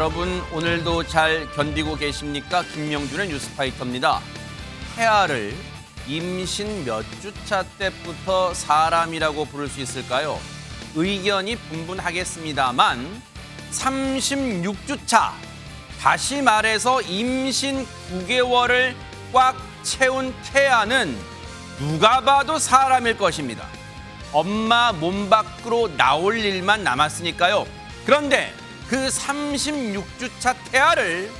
여러분 오늘도 잘 견디고 계십니까? 김명준의 뉴스파이터입니다. 태아를 임신 몇 주차 때부터 사람이라고 부를 수 있을까요? 의견이 분분하겠습니다만 36주차, 다시 말해서 임신 9개월을 꽉 채운 태아는 누가 봐도 사람일 것입니다. 엄마 몸 밖으로 나올 일만 남았으니까요. 그런데 그 36주차 태아를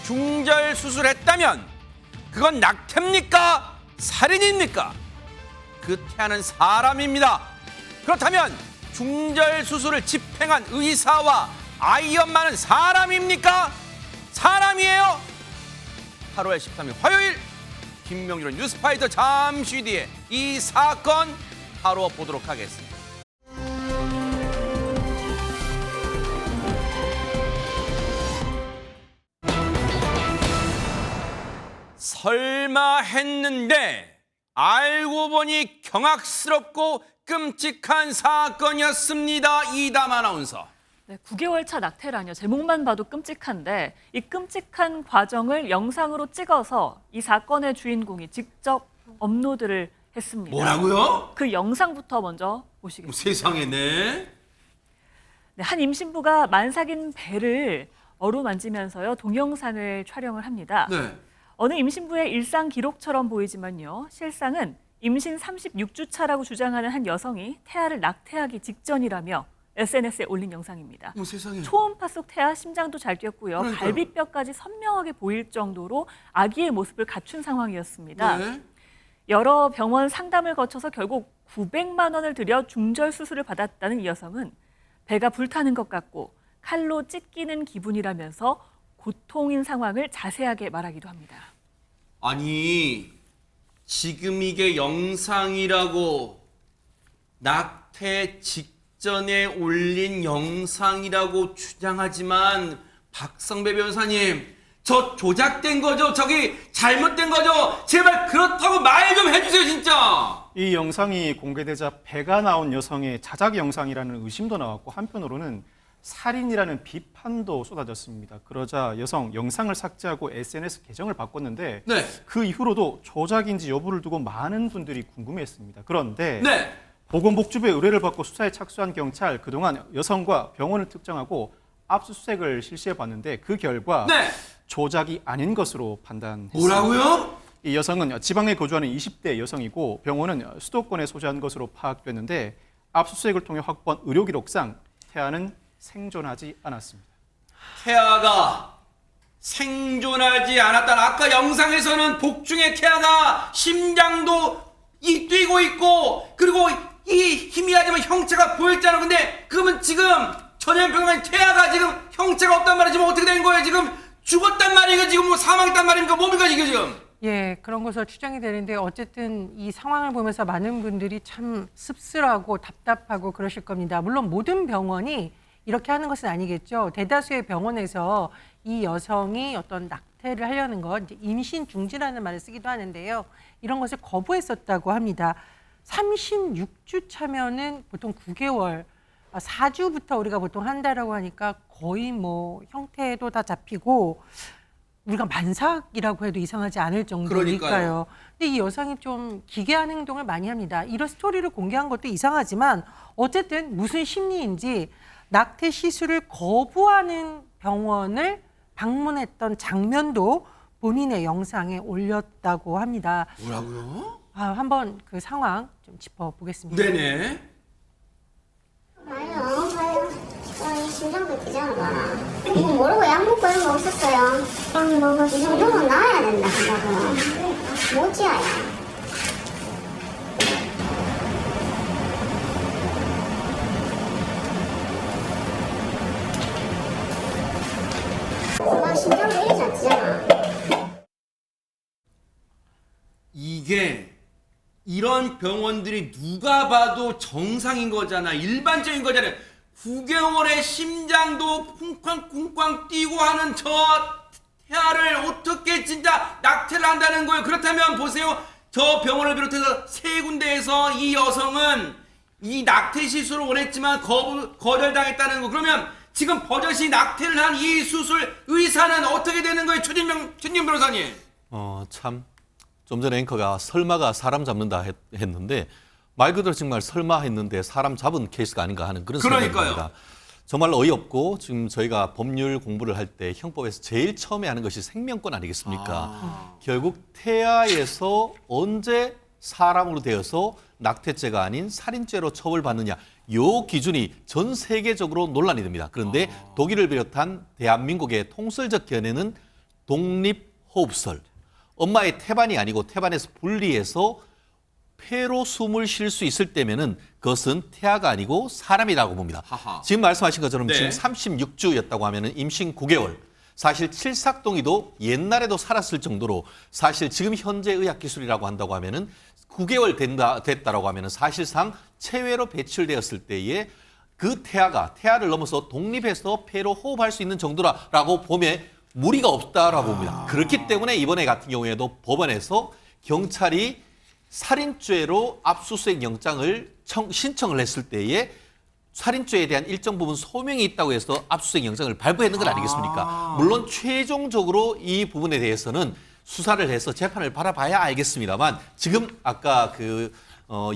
중절 수술했다면 그건 낙태입니까? 살인입니까? 그 태아는 사람입니다. 그렇다면 중절 수술을 집행한 의사와 아이 엄마는 사람입니까? 사람이에요? 8월 13일 화요일 김명준의 뉴스파이터 잠시 뒤에 이 사건 다뤄보도록 하겠습니다. 설마 했는데 알고 보니 경악스럽고 끔찍한 사건이었습니다. 이담 아나운서. 네, 9개월 차 낙태라뇨. 제목만 봐도 끔찍한데 이 끔찍한 과정을 영상으로 찍어서 이 사건의 주인공이 직접 업로드를 했습니다. 뭐라고요? 그 영상부터 먼저 보시겠습니다. 세상에 네. 네, 한 임신부가 만삭인 배를 어루만지면서요 동영상을 촬영을 합니다. 네. 어느 임신부의 일상 기록처럼 보이지만요. 실상은 임신 36주 차라고 주장하는 한 여성이 태아를 낙태하기 직전이라며 SNS에 올린 영상입니다. 세상에. 초음파 속 태아 심장도 잘 뛰었고요. 그러니까요. 갈비뼈까지 선명하게 보일 정도로 아기의 모습을 갖춘 상황이었습니다. 네. 여러 병원 상담을 거쳐서 결국 900만 원을 들여 중절 수술을 받았다는 이 여성은 배가 불타는 것 같고 칼로 찢기는 기분이라면서 고통인 상황을 자세하게 말하기도 합니다. 아니 지금 이게 영상이라고 낙태 직전에 올린 영상이라고 주장하지만 박성배 변호사님 저 조작된 거죠? 저기 잘못된 거죠? 제발 그렇다고 말 좀 해주세요 진짜. 이 영상이 공개되자 배가 나온 여성의 자작 영상이라는 의심도 나왔고 한편으로는 살인이라는 비판도 쏟아졌습니다. 그러자 여성 영상을 삭제하고 SNS 계정을 바꿨는데 네. 그 이후로도 조작인지 여부를 두고 많은 분들이 궁금해했습니다. 그런데 네. 보건복지부의 의뢰를 받고 수사에 착수한 경찰 그동안 여성과 병원을 특정하고 압수수색을 실시해봤는데 그 결과 네. 조작이 아닌 것으로 판단했습니다. 뭐라고요? 이 여성은 지방에 거주하는 20대 여성이고 병원은 수도권에 소재한 것으로 파악됐는데 압수수색을 통해 확보한 의료 기록상 태아는 생존하지 않았습니다. 태아가 생존하지 않았다는 아까 영상에서는 복중의 태아가 심장도 뛰고 있고 그리고 이 희미하지만 형체가 보였잖아. 근데 그러면 지금 전염병원 태아가 지금 형체가 없단 말이야. 지금 어떻게 된 거예요? 지금 죽었단 말이에요? 지금 뭐 사망했단 말입니까? 뭡니까 이게 지금? 예, 그런 것으로 추정이 되는데 어쨌든 이 상황을 보면서 많은 분들이 참 씁쓸하고 답답하고 그러실 겁니다. 물론 모든 병원이 이렇게 하는 것은 아니겠죠. 대다수의 병원에서 이 여성이 어떤 낙태를 하려는 것, 이제 임신 중지라는 말을 쓰기도 하는데요. 이런 것을 거부했었다고 합니다. 36주 차면은 보통 9개월, 4주부터 우리가 보통 한다라고 하니까 거의 뭐 형태도 다 잡히고 우리가 만삭이라고 해도 이상하지 않을 정도니까요. 그러니까요. 근데 이 여성이 좀 기괴한 행동을 많이 합니다. 이런 스토리를 공개한 것도 이상하지만 어쨌든 무슨 심리인지 낙태 시술을 거부하는 병원을 방문했던 장면도 본인의 영상에 올렸다고 합니다. 뭐라고요? 한번 그 상황 좀 짚어보겠습니다. 네네. 봐요. 이 심장도 뛰잖아, 봐. 이거 모르고 약 먹고 이런 거 없었어요. 약 먹어서 이 정도는 나아야 된다, 한다고. 못지아야. 심장도 이러지 않잖아. 이게 이런 병원들이 누가 봐도 정상인 거잖아. 일반적인 거잖아요. 9개월에 심장도 쿵쾅쿵쾅 뛰고 하는 저 태아를 어떻게 진짜 낙태를 한다는 거예요. 그렇다면 보세요. 저 병원을 비롯해서 세 군데에서 이 여성은 이 낙태 시술을 원했지만 거절당했다는 거. 그러면 지금 버젓이 낙태를 한 이 수술 의사는 어떻게 되는 거예요, 최진명 변호사님? 참, 좀 전에 앵커가 설마가 사람 잡는다 했는데 말 그대로 정말 설마 했는데 사람 잡은 케이스가 아닌가 하는 그런 생각이 그러니까요. 듭니다. 정말 어이없고 지금 저희가 법률 공부를 할 때 형법에서 제일 처음에 하는 것이 생명권 아니겠습니까? 결국 태아에서 언제 사람으로 되어서 낙태죄가 아닌 살인죄로 처벌받느냐, 요 기준이 전 세계적으로 논란이 됩니다. 그런데 독일을 비롯한 대한민국의 통설적 견해는 독립호흡설, 엄마의 태반이 아니고 태반에서 분리해서 폐로 숨을 쉴 수 있을 때면은 그것은 태아가 아니고 사람이라고 봅니다. 하하. 지금 말씀하신 것처럼 네. 지금 36주였다고 하면은 임신 9개월. 사실 칠삭동이도 옛날에도 살았을 정도로 사실 지금 현재 의학 기술이라고 한다고 하면은 9개월 됐다라고 하면은 사실상 체외로 배출되었을 때에 그 태아를 넘어서 독립해서 폐로 호흡할 수 있는 정도라고 보면 무리가 없다라고 봅니다. 그렇기 때문에 이번에 같은 경우에도 법원에서 경찰이 살인죄로 압수수색 영장을 신청을 했을 때에 살인죄에 대한 일정 부분 소명이 있다고 해서 압수수색 영장을 발부했는 건 아니겠습니까? 물론 최종적으로 이 부분에 대해서는 수사를 해서 재판을 바라봐야 알겠습니다만 지금 아까 그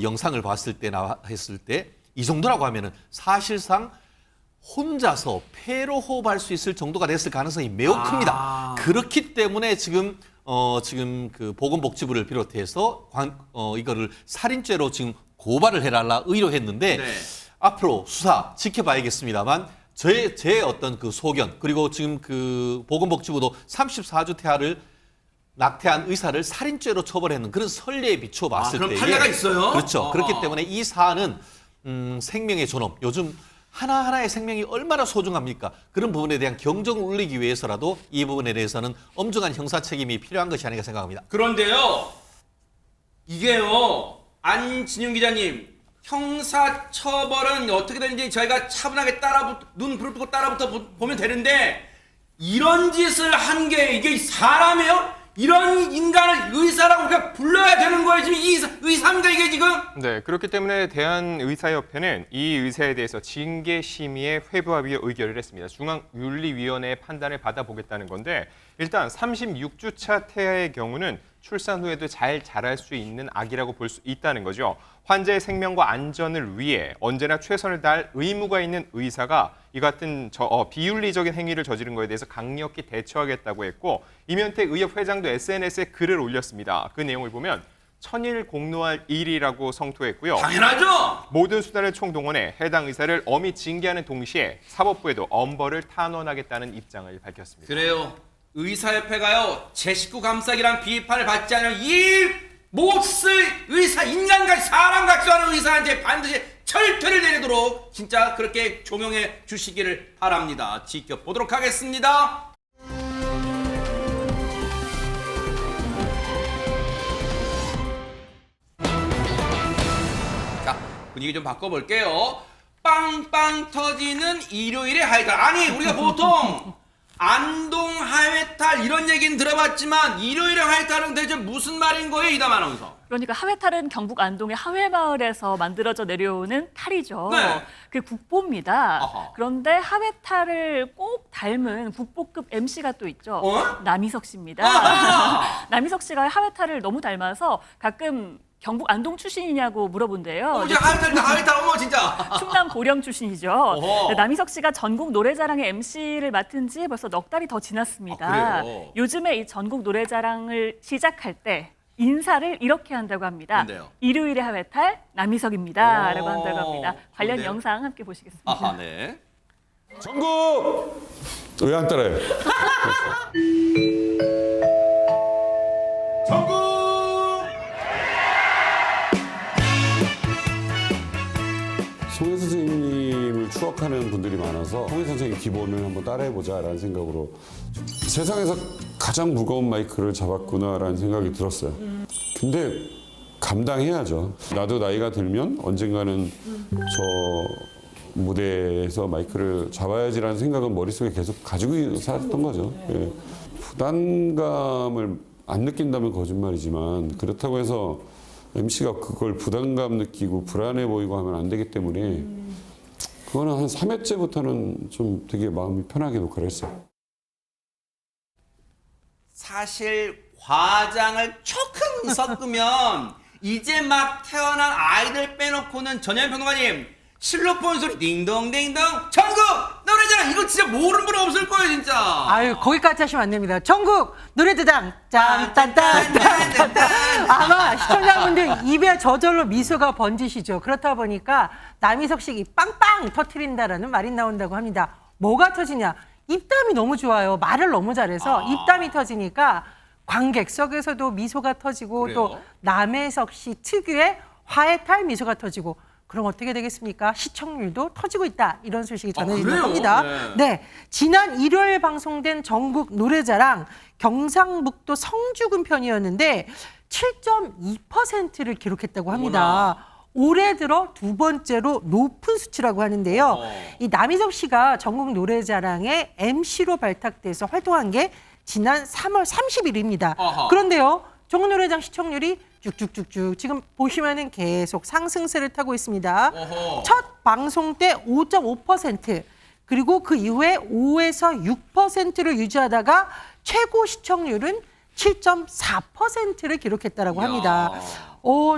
영상을 봤을 때 했을 때 이 정도라고 하면은 사실상 혼자서 폐로 호흡할 수 있을 정도가 됐을 가능성이 매우 큽니다. 그렇기 때문에 지금 그 보건복지부를 비롯해서 이거를 살인죄로 지금 고발을 해달라 의뢰했는데 네. 앞으로 수사 지켜봐야겠습니다만 제 어떤 그 소견 그리고 지금 그 보건복지부도 34주 태아를 낙태한 의사를 살인죄로 처벌했는 그런 선례에 비추어 봤을 그런 때에 판례가 있어요? 그렇죠. 그렇기 때문에 이 사안은 생명의 존엄, 요즘 하나하나의 생명이 얼마나 소중합니까? 그런 부분에 대한 경종을 울리기 위해서라도 이 부분에 대해서는 엄중한 형사 책임이 필요한 것이 아닌가 생각합니다. 그런데요, 이게요, 안진영 기자님, 형사 처벌은 어떻게든지 저희가 차분하게 눈 부릅뜨고 따라붙어 보면 되는데 이런 짓을 한 게 이게 사람이에요? 이런 인간을 의사라고 우리가 불러야 되는 거예요. 지금 이 의사입니까 이게 지금? 네, 그렇기 때문에 대한의사협회는 이 의사에 대해서 징계심의에 회부하기 위해 의결을 했습니다. 중앙윤리위원회의 판단을 받아보겠다는 건데 일단 36주차 태아의 경우는 출산 후에도 잘 자랄 수 있는 아기라고 볼 수 있다는 거죠. 환자의 생명과 안전을 위해 언제나 최선을 다할 의무가 있는 의사가 이 같은 비윤리적인 행위를 저지른 것에 대해서 강력히 대처하겠다고 했고 임현택 의협 회장도 SNS에 글을 올렸습니다. 그 내용을 보면 천일 공로할 일이라고 성토했고요. 당연하죠. 모든 수단을 총동원해 해당 의사를 엄히 징계하는 동시에 사법부에도 엄벌을 탄원하겠다는 입장을 밝혔습니다. 그래요. 의사협회가요, 제 식구 감싸기란 비판을 받지 않으면 이 몹쓸 의사, 인간같이 사람같이 하는 의사한테 반드시 철퇴를 내리도록 진짜 그렇게 조명해 주시기를 바랍니다. 지켜보도록 하겠습니다. 자, 분위기 좀 바꿔볼게요. 빵빵 터지는 일요일의 하이탈. 아니, 우리가 보통 안동 하회탈 이런 얘기는 들어봤지만 일요일의 하회탈은 대체 무슨 말인 거예요, 이담 아나운서? 그러니까 하회탈은 경북 안동의 하회마을에서 만들어져 내려오는 탈이죠. 네. 그 국보입니다. 아하. 그런데 하회탈을 꼭 닮은 국보급 MC가 또 있죠. 남희석 씨입니다. 아하. 남희석 씨가 하회탈을 너무 닮아서 가끔 경북 안동 출신이냐고 물어본대요. 이제 하회탈 어머 진짜. 충남 고령 출신이죠. 어허. 남희석 씨가 전국 노래자랑의 MC를 맡은 지 벌써 넉 달이 더 지났습니다. 아, 그래요? 요즘에 이 전국 노래자랑을 시작할 때 인사를 이렇게 한다고 합니다. 뭔데요? 일요일의 하회탈 남희석입니다. 라고 한다고 합니다. 관련 좋은데요? 영상 함께 보시겠습니다. 아하, 네. 전국! 왜 안 따라요? 전국! 송혜 선생님을 추억하는 분들이 많아서 송혜 선생님 기본을 한번 따라해보자라는 생각으로 세상에서 가장 무거운 마이크를 잡았구나라는 생각이 들었어요. 근데 감당해야죠. 나도 나이가 들면 언젠가는 저 무대에서 마이크를 잡아야지라는 생각은 머릿속에 계속 가지고 살았던 거죠. 예. 부담감을 안 느낀다면 거짓말이지만 그렇다고 해서 MC가 그걸 부담감 느끼고 불안해 보이고 하면 안 되기 때문에 그거는 한 3회째부터는 좀 되게 마음이 편하게 녹화를 했어요. 사실 과장을 조금 섞으면 이제 막 태어난 아이들 빼놓고는 전현 평론가님 실로폰 소리 딩동딩동 전국 노래자랑 이거 진짜 모르는 분 없을 거예요 진짜. 아유, 거기까지 하시면 안 됩니다. 전국 노래대장 짠딴딴딴딴. 아마 시청자분들 입에 저절로 미소가 번지시죠. 그렇다 보니까 남희석 씨 빵빵 터트린다라는 말이 나온다고 합니다. 뭐가 터지냐? 입담이 너무 좋아요. 말을 너무 잘해서 입담이 터지니까 관객석에서도 미소가 터지고 그래요? 또 남혜석 씨 특유의 화해탈 미소가 터지고 그럼 어떻게 되겠습니까? 시청률도 터지고 있다. 이런 소식이 전해지는 그래요? 겁니다. 네. 네, 지난 일요일 방송된 전국 노래자랑 경상북도 성주군 편이었는데 7.2%를 기록했다고 합니다. 올해 들어 두 번째로 높은 수치라고 하는데요. 이 남희석 씨가 전국 노래자랑의 MC로 발탁돼서 활동한 게 지난 3월 30일입니다. 어허. 그런데요, 전국 노래자랑 시청률이 쭉쭉쭉쭉 지금 보시면은 계속 상승세를 타고 있습니다. 어허. 첫 방송 때 5.5%, 그리고 그 이후에 5에서 6%를 유지하다가 최고 시청률은 7.4%를 기록했다라고 합니다.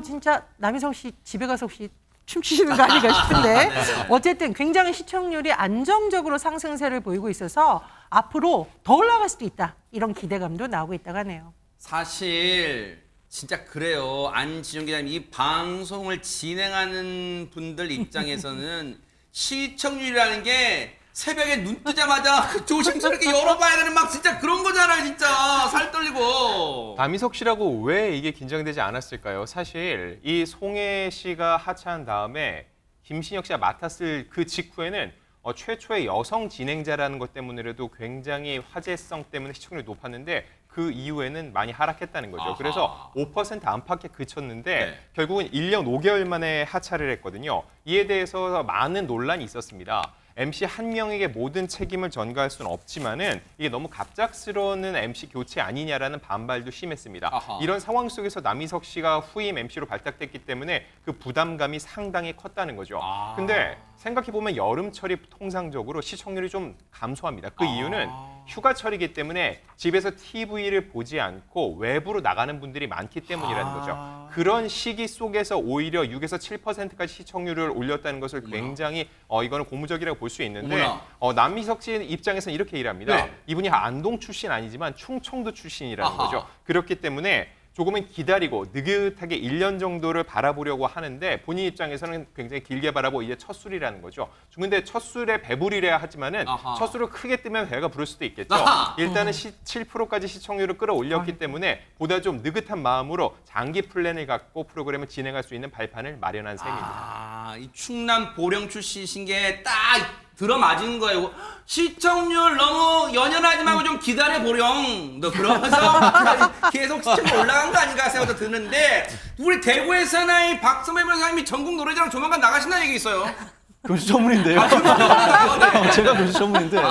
진짜 남희석 씨 집에 가서 혹시 춤추시는 거 아닌가 싶은데 어쨌든 굉장히 시청률이 안정적으로 상승세를 보이고 있어서 앞으로 더 올라갈 수도 있다. 이런 기대감도 나오고 있다고 하네요. 사실 진짜 그래요. 안지용 기자님 이 방송을 진행하는 분들 입장에서는 시청률이라는 게 새벽에 눈 뜨자마자 조심스럽게 열어봐야 되는 막 진짜 그런 거잖아요. 진짜 살 떨리고. 남희석 씨라고 왜 이게 긴장되지 않았을까요? 사실 이 송혜 씨가 하차한 다음에 김신혁 씨가 맡았을 그 직후에는 최초의 여성 진행자라는 것 때문에라도 굉장히 화제성 때문에 시청률이 높았는데 그 이후에는 많이 하락했다는 거죠. 아하. 그래서 5% 안팎에 그쳤는데 네. 결국은 1년 5개월 만에 하차를 했거든요. 이에 대해서 많은 논란이 있었습니다. MC 한 명에게 모든 책임을 전가할 수는 없지만은 이게 너무 갑작스러운 MC 교체 아니냐라는 반발도 심했습니다. 아하. 이런 상황 속에서 남희석 씨가 후임 MC로 발탁됐기 때문에 그 부담감이 상당히 컸다는 거죠. 근데 생각해보면 여름철이 통상적으로 시청률이 좀 감소합니다. 그 이유는 휴가철이기 때문에 집에서 TV를 보지 않고 외부로 나가는 분들이 많기 때문이라는 거죠. 그런 시기 속에서 오히려 6에서 7%까지 시청률을 올렸다는 것을 굉장히 이거는 고무적이라고 볼 수 있는데 남희석 씨 입장에서는 이렇게 일합니다. 네. 이분이 안동 출신 아니지만 충청도 출신이라는 아하. 거죠. 그렇기 때문에 조금은 기다리고 느긋하게 1년 정도를 바라보려고 하는데 본인 입장에서는 굉장히 길게 바라고 이제 첫 술이라는 거죠. 근데 첫 술에 배부리래야 하지만은 아하. 첫 술을 크게 뜨면 배가 부를 수도 있겠죠. 아하. 일단은 7%까지 시청률을 끌어올렸기 때문에 보다 좀 느긋한 마음으로 장기 플랜을 갖고 프로그램을 진행할 수 있는 발판을 마련한 셈입니다. 이 충남 보령 출신이신 게 딱 들어맞은 거예요. 시청률 너무 연연하지 말고 좀 기다려 보령. 너 그러면서 계속 시청률 올라간 거 아닌가 생각도 드는데 우리 대구에서는 이 박선배 변호사님이 전국 노래자랑 조만간 나가신다는 얘기 있어요. 교수 전문인데요. 네. 제가 교수 전문인데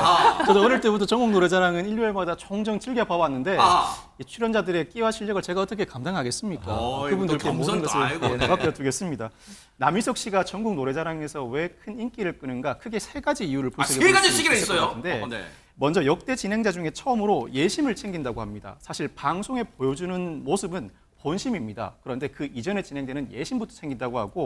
저도 어릴 때부터 전국 노래자랑은 일요일마다 종종 즐겨 봐왔는데 이 출연자들의 끼와 실력을 제가 어떻게 감당하겠습니까? 그분들께 모든 것을 내가 두겠습니다. 남희석 씨가 전국 노래자랑에서 왜 큰 인기를 끄는가 크게 세 가지 이유를 분석해 볼 세 가지 수 시기가 있을 것 있어요. 같은데 네. 먼저 역대 진행자 중에 처음으로 예심을 챙긴다고 합니다. 사실 방송에 보여주는 모습은 본심입니다. 그런데 그 이전에 진행되는 예심부터 챙긴다고 하고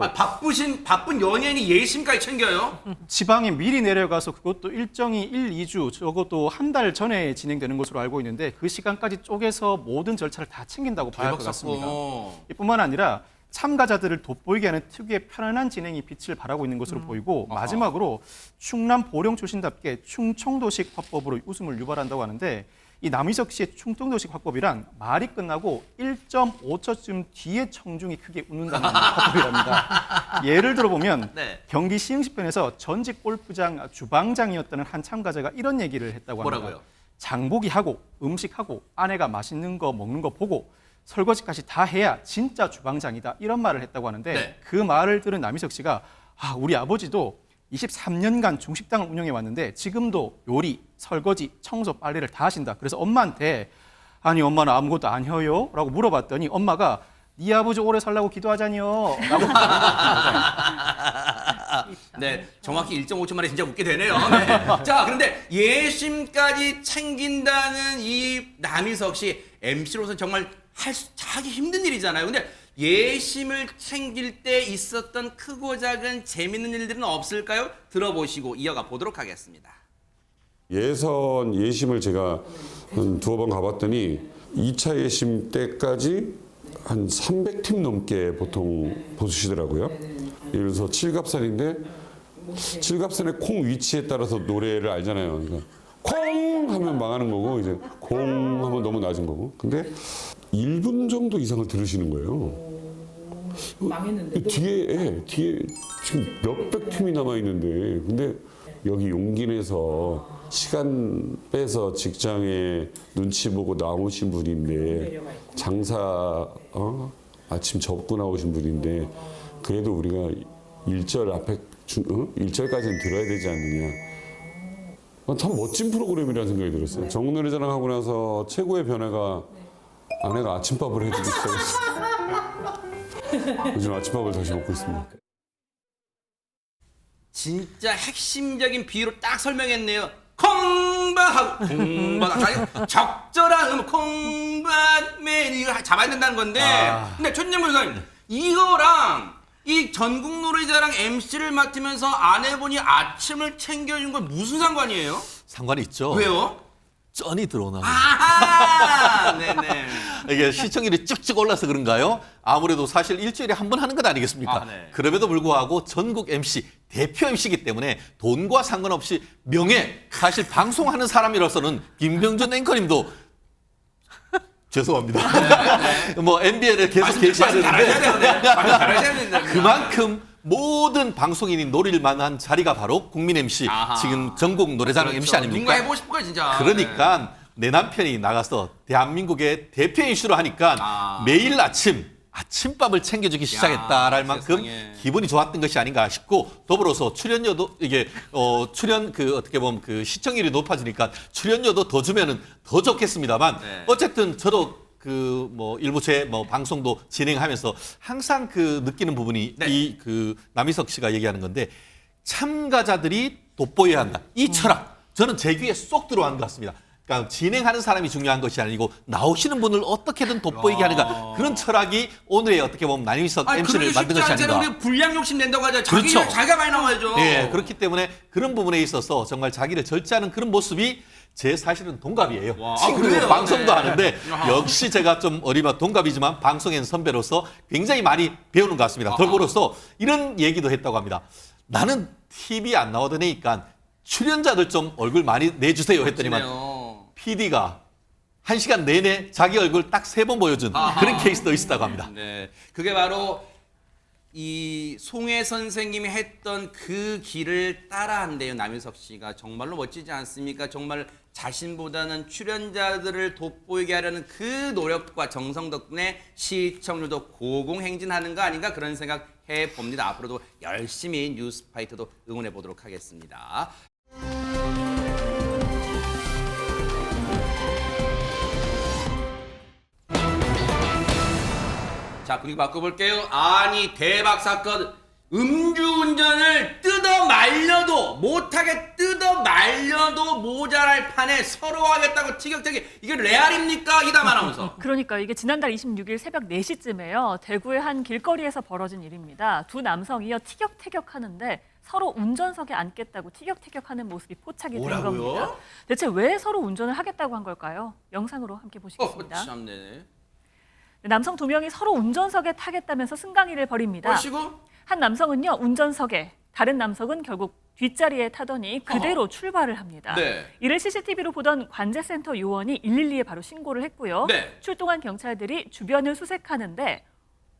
바쁜 연예인이 예심까지 챙겨요? 지방에 미리 내려가서 그것도 일정이 1, 2주 적어도 한 달 전에 진행되는 것으로 알고 있는데 그 시간까지 쪼개서 모든 절차를 다 챙긴다고 봐야 할 것 같습니다. 이뿐만 아니라 참가자들을 돋보이게 하는 특유의 편안한 진행이 빛을 발하고 있는 것으로 보이고 마지막으로 충남 보령 출신답게 충청도식 화법으로 웃음을 유발한다고 하는데 이 남희석 씨의 충청도식 화법이란 말이 끝나고 1.5초쯤 뒤에 청중이 크게 웃는다는 화법이랍니다. 예를 들어보면 네. 경기 시흥시편에서 전직 골프장 주방장이었다는 한 참가자가 이런 얘기를 했다고 합니다. 뭐라고요? 장보기 하고 음식하고 아내가 맛있는 거 먹는 거 보고 설거지까지 다 해야 진짜 주방장이다 이런 말을 했다고 하는데 네. 그 말을 들은 남희석 씨가 우리 아버지도 23년간 중식당을 운영해 왔는데 지금도 요리, 설거지, 청소, 빨래를 다 하신다. 그래서 엄마한테 아니 엄마는 아무것도 안 해요? 라고 물어봤더니 엄마가 네 아버지 오래 살라고 기도하자니요. 라고 네, 정확히 1.5초 만에 진짜 웃게 되네요. 네. 자, 그런데 예심까지 챙긴다는 이 남희석 씨 MC로서 정말 하기 힘든 일이잖아요. 근데 예심을 챙길 때 있었던 크고 작은 재밌는 일들은 없을까요? 들어보시고 이어가 보도록 하겠습니다. 예심을 제가 한 두어 번 가봤더니 2차 예심 때까지 한 300팀 넘게 보통 보시더라고요. 예를 들어서 칠갑산인데 칠갑산의 콩 위치에 따라서 노래를 알잖아요. 그러니까 콩 하면 망하는 거고 이제 공 하면 너무 낮은 거고. 근데 1분 정도 이상을 들으시는 거예요. 망했는데 뒤에 지금 몇백 팀이 남아 있는데 근데 여기 용기 내서 시간 빼서 직장에 눈치 보고 나오신 분인데 장사 아침 접고 나오신 분인데 그래도 우리가 1절 앞에 1절까지는 들어야 되지 않느냐. 참 멋진 프로그램이라는 생각이 들었어요. 전국노래자랑 하고 나서 최고의 변화가 아내가 아침밥을 해주기 시작했어요. 요즘 아침밥을 다시 먹고 있습니다. 진짜 핵심적인 비유로 딱 설명했네요. 콩밭하고 콩밭 적절한 콩밭맨 이거 잡아야 된다는 건데 근데 천년문 선생님 이거랑 이 전국노래자랑 MC를 맡으면서 아내분이 아침을 챙겨준 건 무슨 상관이에요? 상관이 있죠. 왜요? 쩐이 들어오나. 아하! 네네. 이게 시청률이 쭉쭉 올라서 그런가요? 아무래도 사실 일주일에 한 번 하는 것 아니겠습니까? 네. 그럼에도 불구하고 전국 MC, 대표 MC이기 때문에 돈과 상관없이 사실 방송하는 사람이라서는 김병준 앵커님도 죄송합니다. 뭐 MBN에 계속 계셔야 되는데 그만큼 모든 방송인이 노릴 만한 자리가 바로 국민 MC, 지금 전국 노래자랑 MC 아닙니까? 누군가 해보고 싶은 거야 진짜. 그러니까 내 남편이 나가서 대한민국의 대표 MC로 하니까 매일 아침밥을 챙겨주기 시작했다랄 만큼 세상에. 기분이 좋았던 것이 아닌가 싶고 더불어서 출연료도 이게 출연 어떻게 보면 시청률이 높아지니까 출연료도 더 주면은 더 좋겠습니다만 네. 어쨌든 저도 일부 제 방송도 진행하면서 항상 느끼는 부분이 네. 이 남희석 씨가 얘기하는 건데 참가자들이 돋보여야 한다. 이 철학 저는 제 귀에 쏙 들어간 것 같습니다. 그러니까 진행하는 사람이 중요한 것이 아니고 나오시는 분을 어떻게든 돋보이게 하는가 그런 철학이 오늘의 어떻게 보면 남희석 MC를 만든 것이 아닌가. 우리 불량 욕심 낸다고 하죠. 그렇죠. 자기가 많이 나와야죠. 네, 그렇기 때문에 그런 부분에 있어서 정말 자기를 절제하는 그런 모습이 제 사실은 동갑이에요. 친구고 그래요? 방송도 네. 하는데 역시 제가 좀 어리바 동갑이지만 방송엔 선배로서 굉장히 많이 배우는 것 같습니다. 더불어서 이런 얘기도 했다고 합니다. 나는 TV 안 나오던 애니까 출연자들 좀 얼굴 많이 내주세요 했더니만 PD가 1시간 내내 자기 얼굴 딱 3번 보여준 그런 케이스도 있었다고 합니다. 네, 그게 바로 이 송혜 선생님이 했던 그 길을 따라한대요. 남희석 씨가 정말로 멋지지 않습니까? 정말 자신보다는 출연자들을 돋보이게 하려는 그 노력과 정성 덕분에 시청률도 고공행진하는 거 아닌가 그런 생각 해봅니다. 앞으로도 열심히 뉴스파이터도 응원해 보도록 하겠습니다. 자, 분위기 바꿔볼게요. 아니, 대박 사건. 음주운전을 뜯어 말려도 못하게 뜯어 말려도 모자랄 판에 서로 하겠다고 티격태격. 이게 레알입니까? 이담 아나운서. 그러니까 이게 지난달 26일 새벽 4시쯤에요. 대구의 한 길거리에서 벌어진 일입니다. 두 남성이요 티격태격하는데 서로 운전석에 앉겠다고 티격태격하는 모습이 포착이 된 뭐라고요? 겁니다. 대체 왜 서로 운전을 하겠다고 한 걸까요? 영상으로 함께 보시겠습니다. 참네. 남성 2명이 서로 운전석에 타겠다면서 승강이를 벌입니다. 보시고 한 남성은요 운전석에, 다른 남성은 결국 뒷자리에 타더니 그대로 출발을 합니다. 네. 이를 CCTV로 보던 관제센터 요원이 112에 바로 신고를 했고요. 네. 출동한 경찰들이 주변을 수색하는데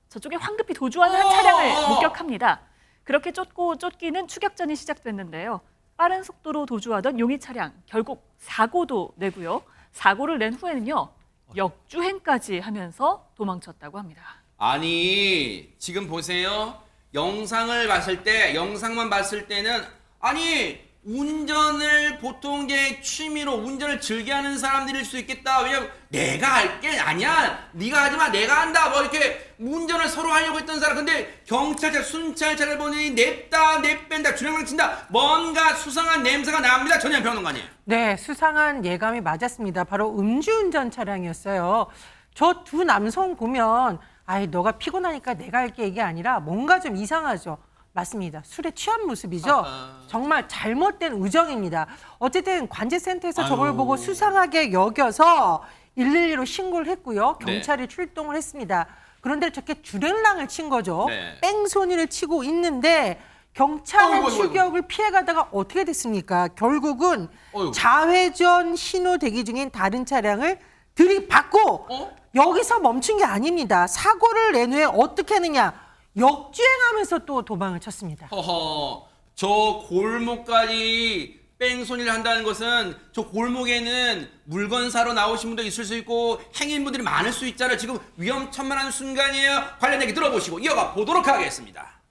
저쪽에 황급히 도주하는 한 차량을 목격합니다. 그렇게 쫓기는 추격전이 시작됐는데요. 빠른 속도로 도주하던 용의 차량 결국 사고도 내고요. 사고를 낸 후에는요. 역주행까지 하면서 도망쳤다고 합니다. 아니, 지금 보세요. 영상만 봤을 때는 아니 운전을 보통 이제 취미로 운전을 즐겨하는 사람들일 수 있겠다. 왜냐면 내가 할게 아니야. 네가 하지 마. 내가 한다. 뭐 이렇게 운전을 서로 하려고 했던 사람. 근데 경찰차 순찰차를 보니 냅다 내뺀다 주행을 친다. 뭔가 수상한 냄새가 납니다. 전현 평론가님. 네, 수상한 예감이 맞았습니다. 바로 음주운전 차량이었어요. 저 두 남성 보면 아이 너가 피곤하니까 내가 할게 이게 아니라 뭔가 좀 이상하죠. 맞습니다. 술에 취한 모습이죠. 정말 잘못된 우정입니다. 어쨌든 관제센터에서 저걸 보고 수상하게 여겨서 112로 신고를 했고요. 경찰이 출동을 했습니다. 그런데 저렇게 주랭랑을 친 거죠. 네. 뺑소니를 치고 있는데 경찰의 추격을 피해가다가 어떻게 됐습니까? 결국은 좌회전 신호 대기 중인 다른 차량을 들이받고 여기서 멈춘 게 아닙니다. 사고를 낸 후에 어떻게 하느냐? 역주행하면서 또 도망을 쳤습니다. 허허, 저 골목까지 뺑소니를 한다는 것은 저 골목에는 물건 사러 나오신 분도 있을 수 있고 행인분들이 많을 수 있잖아요. 지금 위험천만한 순간이에요. 관련 얘기 들어보시고 이어가 보도록 하겠습니다.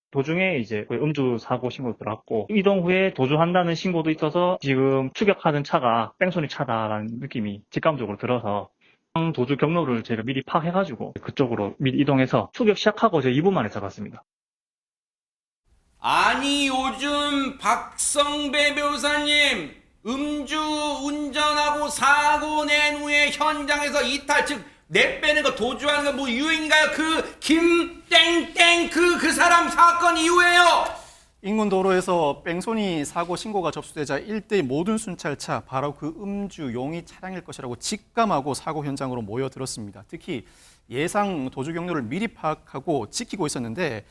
도중에 이제 음주 사고 신고 들어왔고 이동 후에 도주한다는 신고도 있어서 지금 추격하는 차가 뺑소니 차다라는 느낌이 직감적으로 들어서 도주 경로를 제가 미리 파악해가지고 그쪽으로 미리 이동해서 추격 시작하고 제가 2분 만에 잡았습니다. 아니 요즘 박성배 변호사님 음주 운전하고 사고 낸 후에 현장에서 이탈 즉 내빼는 거 도주하는 거 뭐 유행인가요? 그 김땡땡 그 사람 사건 이후에요. 인근 도로에서 뺑소니 사고 신고가 접수되자 일대의 모든 순찰차 바로 그 음주 용의 차량일 것이라고 직감하고 사고 현장으로 모여들었습니다. 특히 예상 도주 경로를 미리 파악하고 지키고 있었는데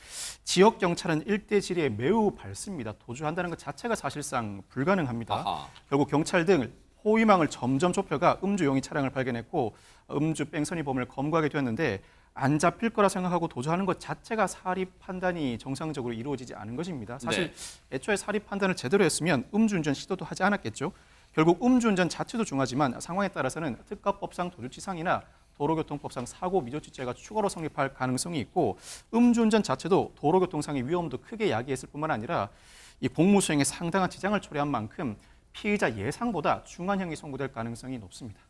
지역 경찰은 일대 지리에 매우 밝습니다. 도주한다는 것 자체가 사실상 불가능합니다. 아하. 결국 경찰 등 호위망을 점점 좁혀가 음주 용의 차량을 발견했고 음주 뺑소니 범을 검거하게 되었는데 안 잡힐 거라 생각하고 도주하는 것 자체가 사립 판단이 정상적으로 이루어지지 않은 것입니다. 사실 애초에 사립 판단을 제대로 했으면 음주운전 시도도 하지 않았겠죠. 결국 음주운전 자체도 중하지만 상황에 따라서는 특가법상 도주치상이나 도로교통법상 사고 미조치죄가 추가로 성립할 가능성이 있고 음주운전 자체도 도로교통상의 위험도 크게 야기했을 뿐만 아니라 이 공무 수행에 상당한 지장을 초래한 만큼 피의자 예상보다 중한형이 선고될 가능성이 높습니다.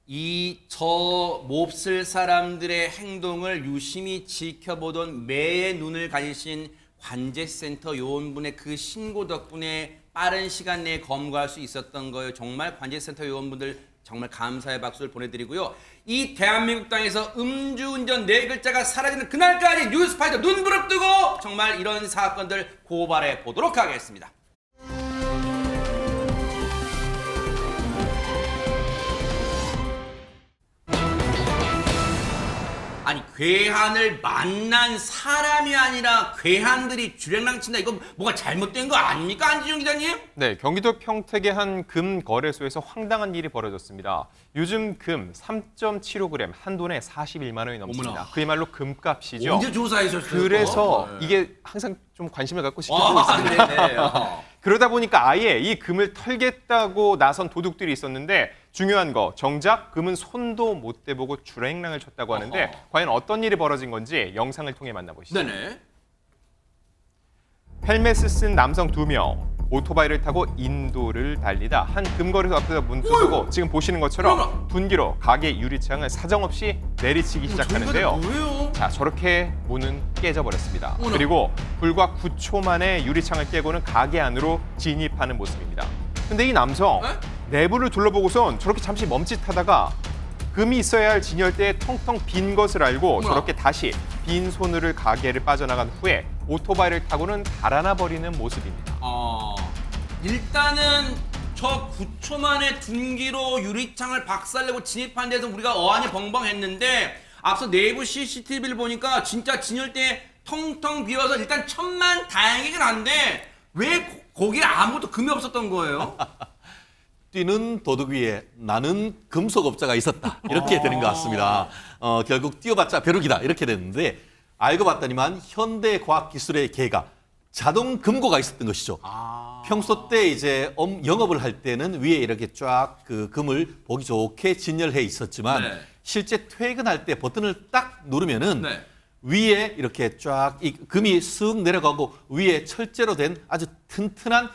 이 저 몹쓸 사람들의 행동을 유심히 지켜보던 매의 눈을 가지신 관제센터 요원분의 그 신고 덕분에 빠른 시간 내에 검거할 수 있었던 거예요. 정말 관제센터 요원분들 정말 감사의 박수를 보내드리고요. 이 대한민국 땅에서 음주운전 4글자가 사라지는 그날까지 뉴스파이터 눈 부릅뜨고 정말 이런 사건들 고발해 보도록 하겠습니다. 아니 괴한을 만난 사람이 아니라 괴한들이 주랭랑 친다. 이거 뭐가 잘못된 거 아닙니까, 안지용 기자님? 네, 경기도 평택의 한 금 거래소에서 황당한 일이 벌어졌습니다. 요즘 금 3.75g 한 돈에 41만 원이 넘습니다. 어머나. 그야말로 금값이죠. 언제 조사하셨어요? 그래서 네. 이게 항상 좀 관심을 갖고 지켜보고 있습니다. 네네. 그러다 보니까 아예 이 금을 털겠다고 나선 도둑들이 있었는데 중요한 거 정작 금은 손도 못 대보고 주랭랑을 쳤다고 하는데 과연 어떤 일이 벌어진 건지 영상을 통해 만나보시죠. 네네. 헬멧을 쓴 남성 2명 오토바이를 타고 인도를 달리다 한 금거래소 앞에서 멈춰서고 지금 보시는 것처럼 둔기로 가게 유리창을 사정없이 내리치기 시작하는데요. 뭐예요? 자, 저렇게 문은 깨져버렸습니다. 어머나. 그리고 불과 9초 만에 유리창을 깨고는 가게 안으로 진입하는 모습입니다. 근데 이 남성 내부를 둘러보고선 저렇게 잠시 멈칫하다가 금이 있어야 할 진열대에 텅텅 빈 것을 알고 어머나. 저렇게 다시 빈손으로 가게를 빠져나간 후에 오토바이를 타고는 달아나 버리는 모습입니다. 일단은 저 9초 만에 둔기로 유리창을 박살내고 진입한 데서 우리가 어안이 벙벙했는데 앞서 내부 CCTV를 보니까 진짜 진열대에 텅텅 비어서 일단 천만 다행이긴 한데 왜 거기에 아무것도 금이 없었던 거예요? 뛰는 도둑 위에 나는 금속업자가 있었다. 이렇게 되는 것 같습니다. 결국 뛰어봤자 벼룩이다. 이렇게 됐는데 알고 봤더니만 현대과학기술의 개가 자동 금고가 있었던 것이죠. 평소 때 이제 영업을 할 때는 위에 이렇게 쫙 그 금을 보기 좋게 진열해 있었지만 네. 실제 퇴근할 때 버튼을 딱 누르면은 네. 위에 이렇게 쫙 이 금이 쓱 내려가고 위에 철제로 된 아주 튼튼한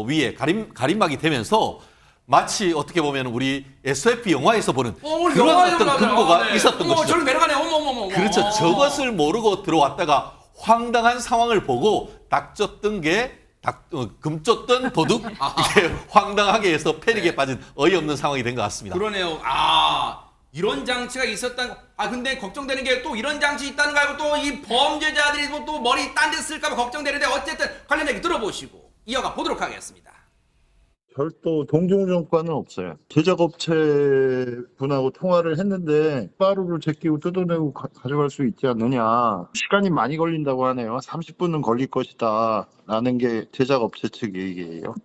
위에 가림막이 되면서 마치 어떻게 보면 우리 SF 영화에서 보는 그런 어떤 근거가 있었던 것이죠. 저를 내려가네. 어머머머. 그렇죠. 저것을 모르고 들어왔다가 황당한 상황을 보고 닥쳤던 게 금쫓던 도둑 이게 황당하게 해서 패닉에 빠진 어이없는 상황이 된 것 같습니다. 그러네요. 이런 장치가 있었다는 근데 걱정되는 게 또 이런 장치 있다는 거 알고 또 이 범죄자들이 또 머리 딴 데 쓸까 봐 걱정되는데 어쨌든 관련 얘기 들어보시고 이어가 보도록 하겠습니다. 별도 동종정과는 없어요. 제작업체 분하고 통화를 했는데 빠루를 제끼고 뜯어내고 가져갈 수 있지 않느냐. 시간이 많이 걸린다고 하네요. 30분은 걸릴 것이다 라는 게 제작업체 측 얘기예요.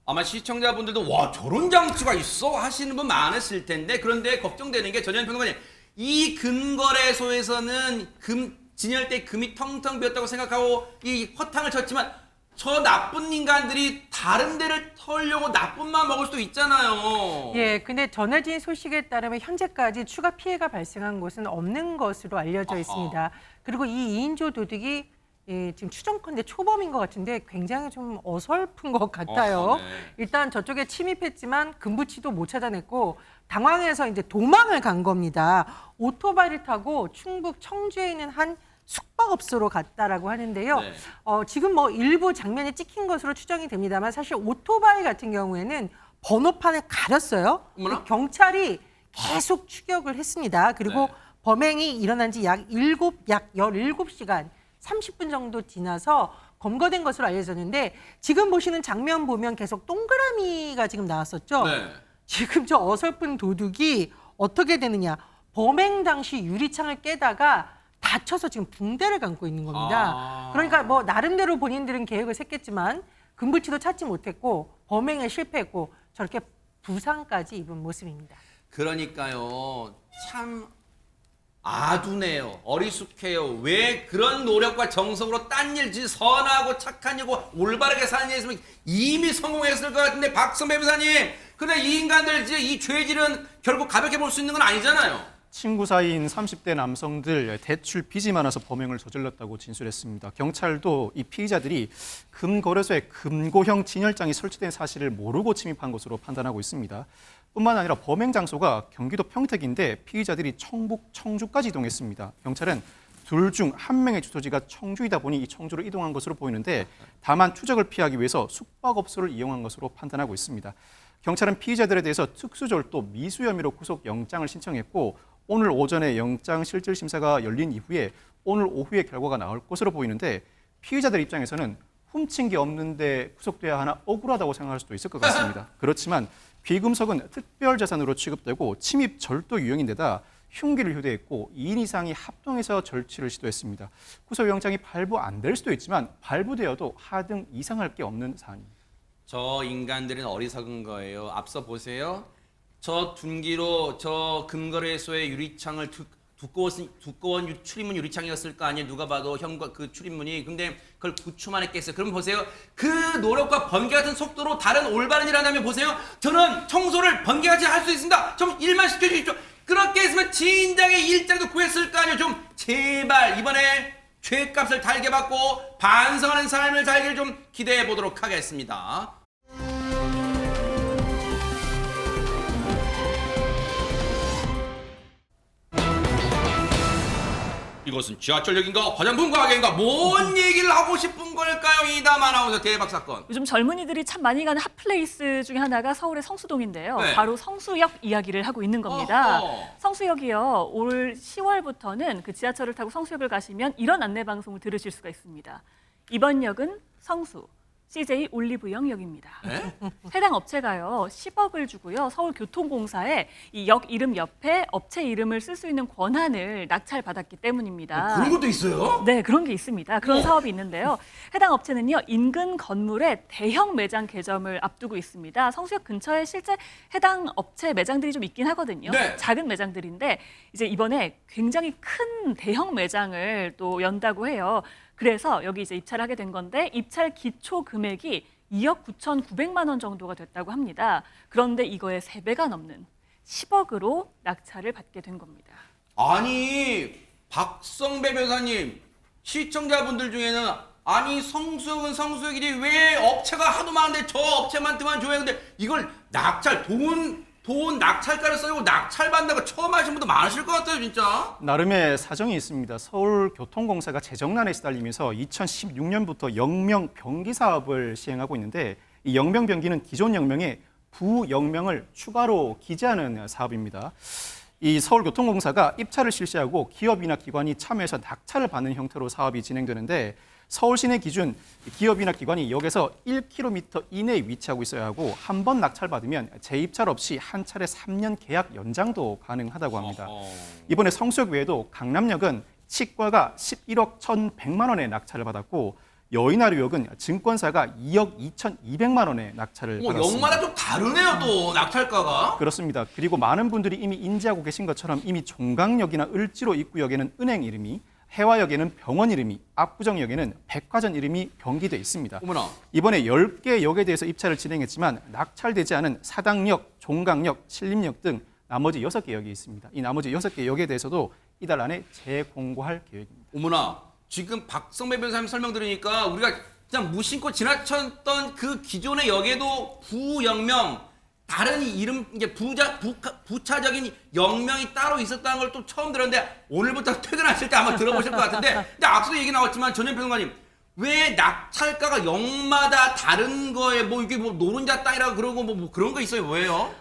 아마 시청자분들도 와 저런 장치가 있어 하시는 분 많으실 텐데 그런데 걱정되는 게 전현 평론가님 이 금거래소에서는 진열대 금이 텅텅 비었다고 생각하고 이 허탕을 쳤지만 저 나쁜 인간들이 다른 데를 털려고 나쁜만 먹을 수도 있잖아요. 예, 근데 전해진 소식에 따르면 현재까지 추가 피해가 발생한 곳은 없는 것으로 알려져 있습니다. 그리고 이 2인조 도둑이 지금 추정컨대 초범인 것 같은데 굉장히 좀 어설픈 것 같아요. 네. 일단 저쪽에 침입했지만 금부치도 못 찾아냈고 당황해서 이제 도망을 간 겁니다. 오토바이를 타고 충북 청주에 있는 한 숙박업소로 갔다라고 하는데요. 네. 지금 뭐 일부 장면이 찍힌 것으로 추정이 됩니다만 사실 오토바이 같은 경우에는 번호판을 가렸어요. 경찰이 계속 추격을 했습니다. 그리고 네. 범행이 일어난 지 약 17시간 30분 정도 지나서 검거된 것으로 알려졌는데 지금 보시는 장면 보면 계속 동그라미가 지금 나왔었죠. 네. 지금 저 어설픈 도둑이 어떻게 되느냐. 범행 당시 유리창을 깨다가 다쳐서 지금 붕대를 감고 있는 겁니다. 그러니까 뭐 나름대로 본인들은 계획을 셌겠지만 금부치도 찾지 못했고 범행에 실패했고 저렇게 부상까지 입은 모습입니다. 그러니까요. 참 아두네요. 어리숙해요. 왜 그런 노력과 정성으로 딴 일, 선하고 착한 일고 올바르게 사는 일 있으면 이미 성공했을 것 같은데 박선배 변호사님. 근데 이 인간들 이 죄질은 결국 가볍게 볼 수 있는 건 아니잖아요. 친구 사이인 30대 남성들 대출 빚이 많아서 범행을 저질렀다고 진술했습니다. 경찰도 이 피의자들이 금거래소에 금고형 진열장이 설치된 사실을 모르고 침입한 것으로 판단하고 있습니다. 뿐만 아니라 범행 장소가 경기도 평택인데 피의자들이 청북, 청주까지 이동했습니다. 경찰은 둘 중 한 명의 주소지가 청주이다 보니 이 청주로 이동한 것으로 보이는데 다만 추적을 피하기 위해서 숙박업소를 이용한 것으로 판단하고 있습니다. 경찰은 피의자들에 대해서 특수절도 미수 혐의로 구속영장을 신청했고 오늘 오전에 영장실질심사가 열린 이후에 오늘 오후에 결과가 나올 것으로 보이는데 피의자들 입장에서는 훔친 게 없는데 구속돼야 하나 억울하다고 생각할 수도 있을 것 같습니다. 그렇지만 비금속은 특별자산으로 취급되고 침입 절도 유형인데다 흉기를 휴대했고 2인 이상이 합동해서 절취를 시도했습니다. 구속영장이 발부 안 될 수도 있지만 발부되어도 하등 이상할 게 없는 사안입니다. 저 인간들은 어리석은 거예요. 앞서 보세요. 저 둔기로 저 금거래소의 유리창을 두꺼운 출입문 유리창이었을 거 아니에요. 누가 봐도 그 출입문이. 근데 그걸 9초 만에 깼어요. 그럼 보세요. 그 노력과 번개 같은 속도로 다른 올바른 일 한다면 보세요. 저는 청소를 번개같이 할 수 있습니다. 좀 일만 시켜주십시오. 그렇게 했으면 진작에 일자리도 구했을 거 아니에요. 좀 제발 이번에 죄값을 달게 받고 반성하는 삶을 살기를 좀 기대해 보도록 하겠습니다. 이것은 지하철역인가 화장품 가게인가 뭔 얘기를 하고 싶은 걸까요? 이담 아나운서 대박 사건. 요즘 젊은이들이 참 많이 가는 핫플레이스 중에 하나가 서울의 성수동인데요. 네. 바로 성수역 이야기를 하고 있는 겁니다. 어허. 성수역이요. 올 10월부터는 그 지하철을 타고 성수역을 가시면 이런 안내 방송을 들으실 수가 있습니다. 이번 역은 성수. CJ 올리브영역입니다. 네? 해당 업체가요 10억을 주고요 서울교통공사에 이 역 이름 옆에 업체 이름을 쓸 수 있는 권한을 낙찰받았기 때문입니다. 그런 것도 있어요? 네, 그런 게 있습니다. 그런 사업이 있는데요. 해당 업체는요 인근 건물에 대형 매장 개점을 앞두고 있습니다. 성수역 근처에 실제 해당 업체 매장들이 좀 있긴 하거든요. 네. 작은 매장들인데 이제 이번에 굉장히 큰 대형 매장을 또 연다고 해요. 그래서 여기 이제 입찰을 하게 된 건데 입찰 기초 금액이 2억 9,900만 원 정도가 됐다고 합니다. 그런데 이거의 3배가 넘는 10억으로 낙찰을 받게 된 겁니다. 아니 박성배 변호사님, 시청자분들 중에는 아니 성수역은 성수역이지 왜 업체가 하도 많은데 저 업체만큼만 줘야 하는데 이걸 낙찰 돈 낙찰가를 써고 낙찰받는다고 처음 하신 분도 많으실 것 같아요 진짜. 나름의 사정이 있습니다. 서울교통공사가 재정난에 시달리면서 2016년부터 영명 변기 사업을 시행하고 있는데 이 영명 변기는 기존 영명에 부영명을 추가로 기재하는 사업입니다. 이 서울교통공사가 입찰을 실시하고 기업이나 기관이 참여해서 낙찰을 받는 형태로 사업이 진행되는데 서울시내 기준 기업이나 기관이 역에서 1km 이내에 위치하고 있어야 하고 한 번 낙찰받으면 재입찰 없이 한 차례 3년 계약 연장도 가능하다고 합니다. 이번에 성수역 외에도 강남역은 치과가 11억 1,100만 원의 낙찰을 받았고 여의나루역은 증권사가 2억 2,200만 원의 낙찰을 받았습니다. 역마다 좀 다르네요 또 낙찰가가. 그렇습니다. 그리고 많은 분들이 이미 인지하고 계신 것처럼 이미 종강역이나 을지로 입구역에는 은행 이름이, 해화역에는 병원 이름이, 압구정역에는 백화점 이름이 병기돼 있습니다. 어머나. 이번에 10개 역에 대해서 입찰을 진행했지만 낙찰되지 않은 사당역, 종강역, 신림역 등 나머지 6개 역이 있습니다. 이 나머지 6개 역에 대해서도 이달 안에 재공고할 계획입니다. 어머나, 지금 박성배 변호사님 설명 들으니까 우리가 그냥 무심코 지나쳤던 그 기존의 역에도 부영명, 다른 이름, 이제 부차적인 영명이 따로 있었다는 걸 또 처음 들었는데 오늘부터 퇴근하실 때 아마 들어보실 것 같은데, 근데 앞서도 얘기 나왔지만 전현 평론가님, 왜 낙찰가가 역마다 다른 거에 뭐 이게 뭐 노른자 땅이라고 그러고 뭐 그런 거 있어요? 뭐예요?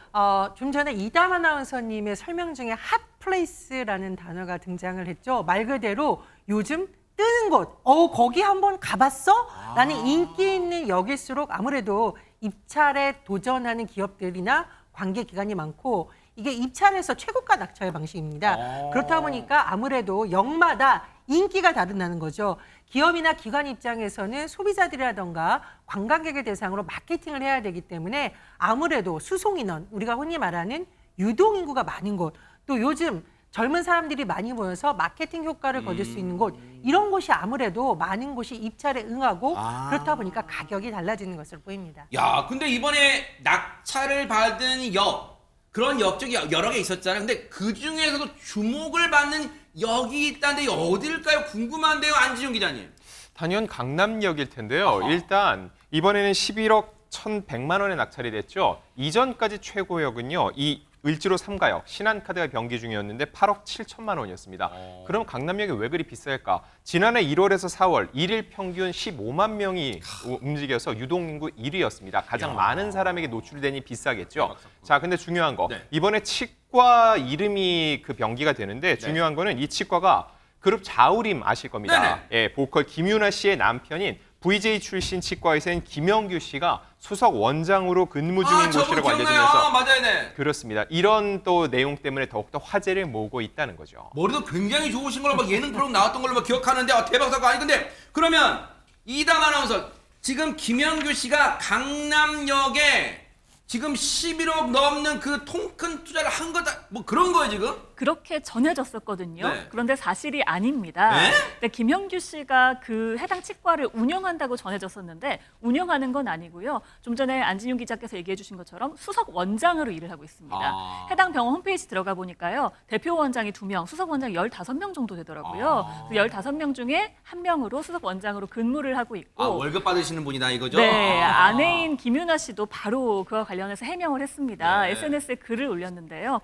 좀 전에 이담 아나운서님의 설명 중에 핫플레이스라는 단어가 등장을 했죠. 말 그대로 요즘 뜨는 곳, 거기 한번 가봤어? 라는 인기 있는 역일수록 아무래도 입찰에 도전하는 기업들이나 관계기관이 많고 이게 입찰에서 최고가 낙찰 방식입니다. 그렇다 보니까 아무래도 역마다 인기가 다르다는 거죠. 기업이나 기관 입장에서는 소비자들이라던가 관광객을 대상으로 마케팅을 해야 되기 때문에 아무래도 수송인원, 우리가 흔히 말하는 유동인구가 많은 곳, 또 요즘 젊은 사람들이 많이 모여서 마케팅 효과를 거둘 수 있는 곳, 이런 곳이 아무래도 많은 곳이 입찰에 응하고 그렇다 보니까 가격이 달라지는 것으로 보입니다. 야, 근데 이번에 낙찰을 받은 역, 그런 역적이 여러 개 있었잖아요. 근데 그 중에서도 주목을 받는 역이 있다는데 어딜까요? 궁금한데요, 안지용 기자님. 단연 강남역일 텐데요. 일단 이번에는 11억 1,100만 원에 낙찰이 됐죠. 이전까지 최고역은요, 이 을지로 3가역, 신한카드가 병기 중이었는데 8억 7천만 원이었습니다. 그럼 강남역이 왜 그리 비쌀까? 지난해 1월에서 4월 일일 평균 15만 명이 움직여서 유동인구 1위였습니다. 가장 많은 사람에게 노출되니 비싸겠죠. 자, 근데 중요한 거. 네. 이번에 치과 이름이 그 병기가 되는데 중요한 거는 이 치과가 그룹 자우림 아실 겁니다. 예, 보컬 김윤아 씨의 남편인 VJ 출신 치과의사인 김영규 씨가 수석 원장으로 근무 중인 곳이라고 알려지면서 맞아요, 네. 그렇습니다. 이런 또 내용 때문에 더욱더 화제를 모으고 있다는 거죠. 머리도 굉장히 좋으신 걸로 막 예능 프로그램 나왔던 걸로 막 기억하는데 대박 사건. 아니 근데 그러면 이담 아나운서, 지금 김영규 씨가 강남역에 지금 11억 넘는 그 통큰 투자를 한 거다, 뭐 그런 거예요 지금? 그렇게 전해졌었거든요. 네. 그런데 사실이 아닙니다. 네? 근데 김형규 씨가 그 해당 치과를 운영한다고 전해졌었는데 운영하는 건 아니고요. 좀 전에 안진용 기자께서 얘기해 주신 것처럼 수석 원장으로 일을 하고 있습니다. 해당 병원 홈페이지 들어가 보니까요. 대표 원장이 2명, 수석 원장이 15명 정도 되더라고요. 그 15명 중에 1명으로 수석 원장으로 근무를 하고 있고 월급 받으시는 분이다 이거죠? 네, 아내인 김윤아 씨도 바로 그와 관련해서 해명을 했습니다. 네. SNS에 글을 올렸는데요.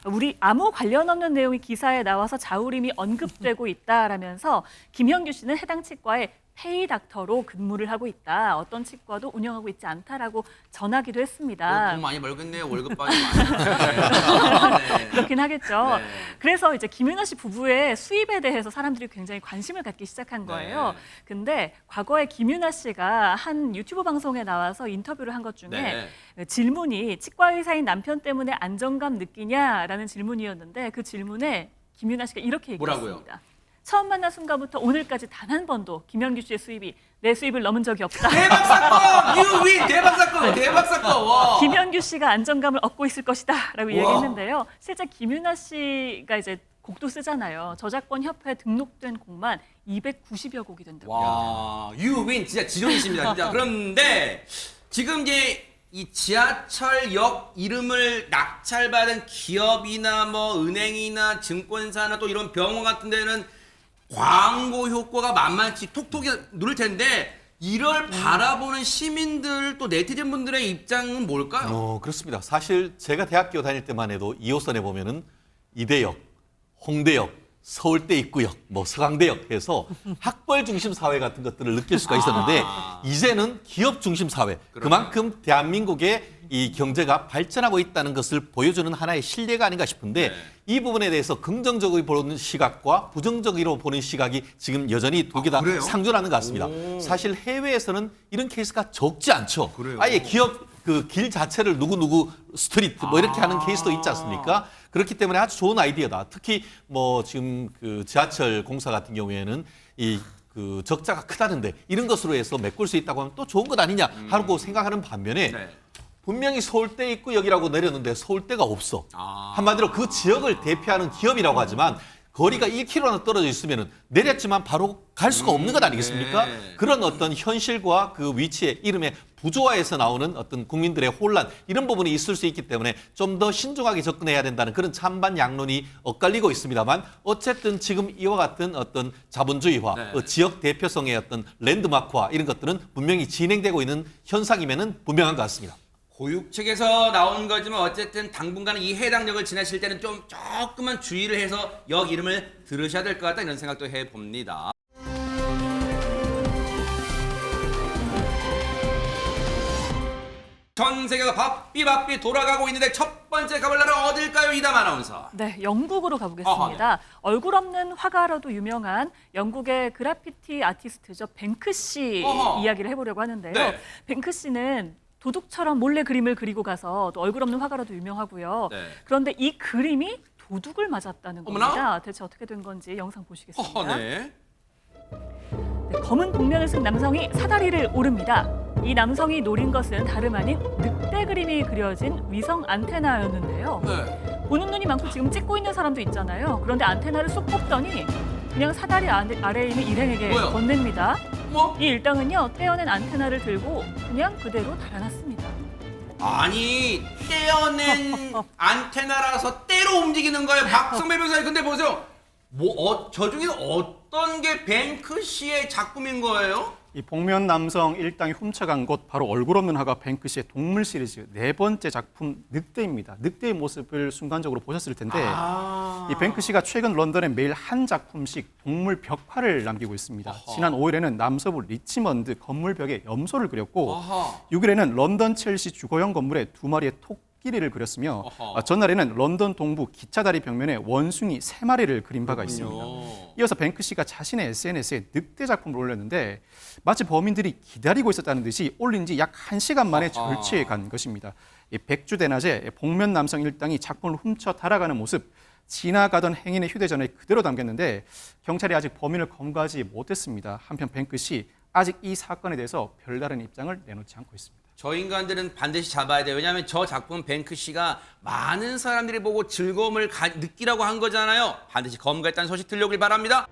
우리 아무 관련 없는 내용이 기사에 나와서 자우림이 언급되고 있다라면서 김형규 씨는 해당 치과에 페이 닥터로 근무를 하고 있다. 어떤 치과도 운영하고 있지 않다라고 전하기도 했습니다. 돈 많이 벌겠네요. 월급 받이 많이. 네. 그렇긴 하겠죠. 네. 그래서 이제 김윤아 씨 부부의 수입에 대해서 사람들이 굉장히 관심을 갖기 시작한 거예요. 네. 근데 과거에 김윤아 씨가 한 유튜브 방송에 나와서 인터뷰를 한 것 중에 질문이 치과 의사인 남편 때문에 안정감 느끼냐라는 질문이었는데 그 질문에 김윤아 씨가 이렇게 얘기했습니다. 뭐라고요? 처음 만난 순간부터 오늘까지 단 한 번도 김영규 씨의 수입이 내 수입을 넘은 적이 없다. 대박 사건! 유윈 대박 사건! 대박 사건! 와. 김영규 씨가 안정감을 얻고 있을 것이다라고 얘기했는데요. 실제 김윤아 씨가 이제 곡도 쓰잖아요. 저작권 협회에 등록된 곡만 290여 곡이 된다고요. 와, 유윈 진짜 지존이십니다. 진짜. 그런데 지금 이제 이 지하철역 이름을 낙찰받은 기업이나 뭐 은행이나 증권사나 또 이런 병원 같은 데는 광고 효과가 만만치 톡톡이 누를 텐데 이를 바라보는 시민들 또 네티즌 분들의 입장은 뭘까요? 그렇습니다. 사실 제가 대학교 다닐 때만 해도 2호선에 보면은 이대역, 홍대역, 서울대 입구역, 뭐 서강대역 해서 학벌 중심 사회 같은 것들을 느낄 수가 있었는데 이제는 기업 중심 사회, 그만큼 대한민국의 이 경제가 발전하고 있다는 것을 보여주는 하나의 실례가 아닌가 싶은데 이 부분에 대해서 긍정적으로 보는 시각과 부정적으로 보는 시각이 지금 여전히 두 개 다 상존하는 것 같습니다. 사실 해외에서는 이런 케이스가 적지 않죠. 아예 기업 그 길 자체를 누구누구 스트리트 뭐 이렇게 하는 케이스도 있지 않습니까? 그렇기 때문에 아주 좋은 아이디어다. 특히 뭐 지금 그 지하철 공사 같은 경우에는 이 그 적자가 크다는데 이런 것으로 해서 메꿀 수 있다고 하면 또 좋은 것 아니냐 하고 생각하는 반면에 분명히 서울대 입구역이라고 내렸는데 서울대가 없어. 한마디로 그 지역을 대표하는 기업이라고 하지만 거리가 1km나 떨어져 있으면 내렸지만 바로 갈 수가 없는 것 아니겠습니까? 그런 어떤 현실과 그 위치의 이름의 부조화에서 나오는 어떤 국민들의 혼란 이런 부분이 있을 수 있기 때문에 좀 더 신중하게 접근해야 된다는 그런 찬반 양론이 엇갈리고 있습니다만 어쨌든 지금 이와 같은 어떤 자본주의화, 지역 대표성의 어떤 랜드마크화 이런 것들은 분명히 진행되고 있는 현상임에는 분명한 것 같습니다. 고육 측에서 나온 거지만 어쨌든 당분간은 이 해당 역을 지나실 때는 좀 조금만 주의를 해서 역 이름을 들으셔야 될 것 같다 이런 생각도 해봅니다. 전 세계가 바삐 돌아가고 있는데 첫 번째 가볼 나라 어딜까요, 이담 아나운서? 네, 영국으로 가보겠습니다. 얼굴 없는 화가로도 유명한 영국의 그래피티 아티스트죠. 뱅크시 이야기를 해보려고 하는데요. 네. 뱅크시는 도둑처럼 몰래 그림을 그리고 가서 또 얼굴 없는 화가로도 유명하고요. 네. 그런데 이 그림이 도둑을 맞았다는 어머나? 겁니다. 대체 어떻게 된 건지 영상 보시겠습니다. 네. 네, 검은 복면을 쓴 남성이 사다리를 오릅니다. 이 남성이 노린 것은 다름 아닌 늑대 그림이 그려진 위성 안테나였는데요. 보는 눈이 많고 지금 찍고 있는 사람도 있잖아요. 그런데 안테나를 쑥 뽑더니 그냥 사다리 아래에 있는 일행에게 건넵니다. 이 일당은요, 떼어낸 안테나를 들고 그냥 그대로 달아났습니다. 아니, 떼어낸 안테나라서 때로 움직이는 거예요. 박성배 변호사님, 근데 보세요. 저 중에 어떤 게 뱅크시의 작품인 거예요? 이 복면 남성 일당이 훔쳐간 곳 바로 얼굴 없는 화가 뱅크시의 동물 시리즈 4번째 작품 늑대입니다. 늑대의 모습을 순간적으로 보셨을 텐데 이 뱅크시가 최근 런던에 매일 한 작품씩 동물 벽화를 남기고 있습니다. 지난 5일에는 남서부 리치먼드 건물 벽에 염소를 그렸고 6일에는 런던 첼시 주거용 건물에 2마리의 토끼리를 그렸으며 전날에는 런던 동부 기차다리 벽면에 원숭이 3마리를 그린 바가 있습니다. 이어서 뱅크시가 자신의 SNS에 늑대 작품을 올렸는데 마치 범인들이 기다리고 있었다는 듯이 올린 지 약 1시간 만에 절취해 간 것입니다. 백주대낮에 복면 남성 일당이 작품을 훔쳐 달아가는 모습, 지나가던 행인의 휴대전화에 그대로 담겼는데 경찰이 아직 범인을 검거하지 못했습니다. 한편 뱅크시 아직 이 사건에 대해서 별다른 입장을 내놓지 않고 있습니다. 저 인간들은 반드시 잡아야 돼요. 왜냐하면 저 작품 뱅크시가 많은 사람들이 보고 즐거움을 느끼라고 한 거잖아요. 반드시 검거했다는 소식 들려오길 바랍니다.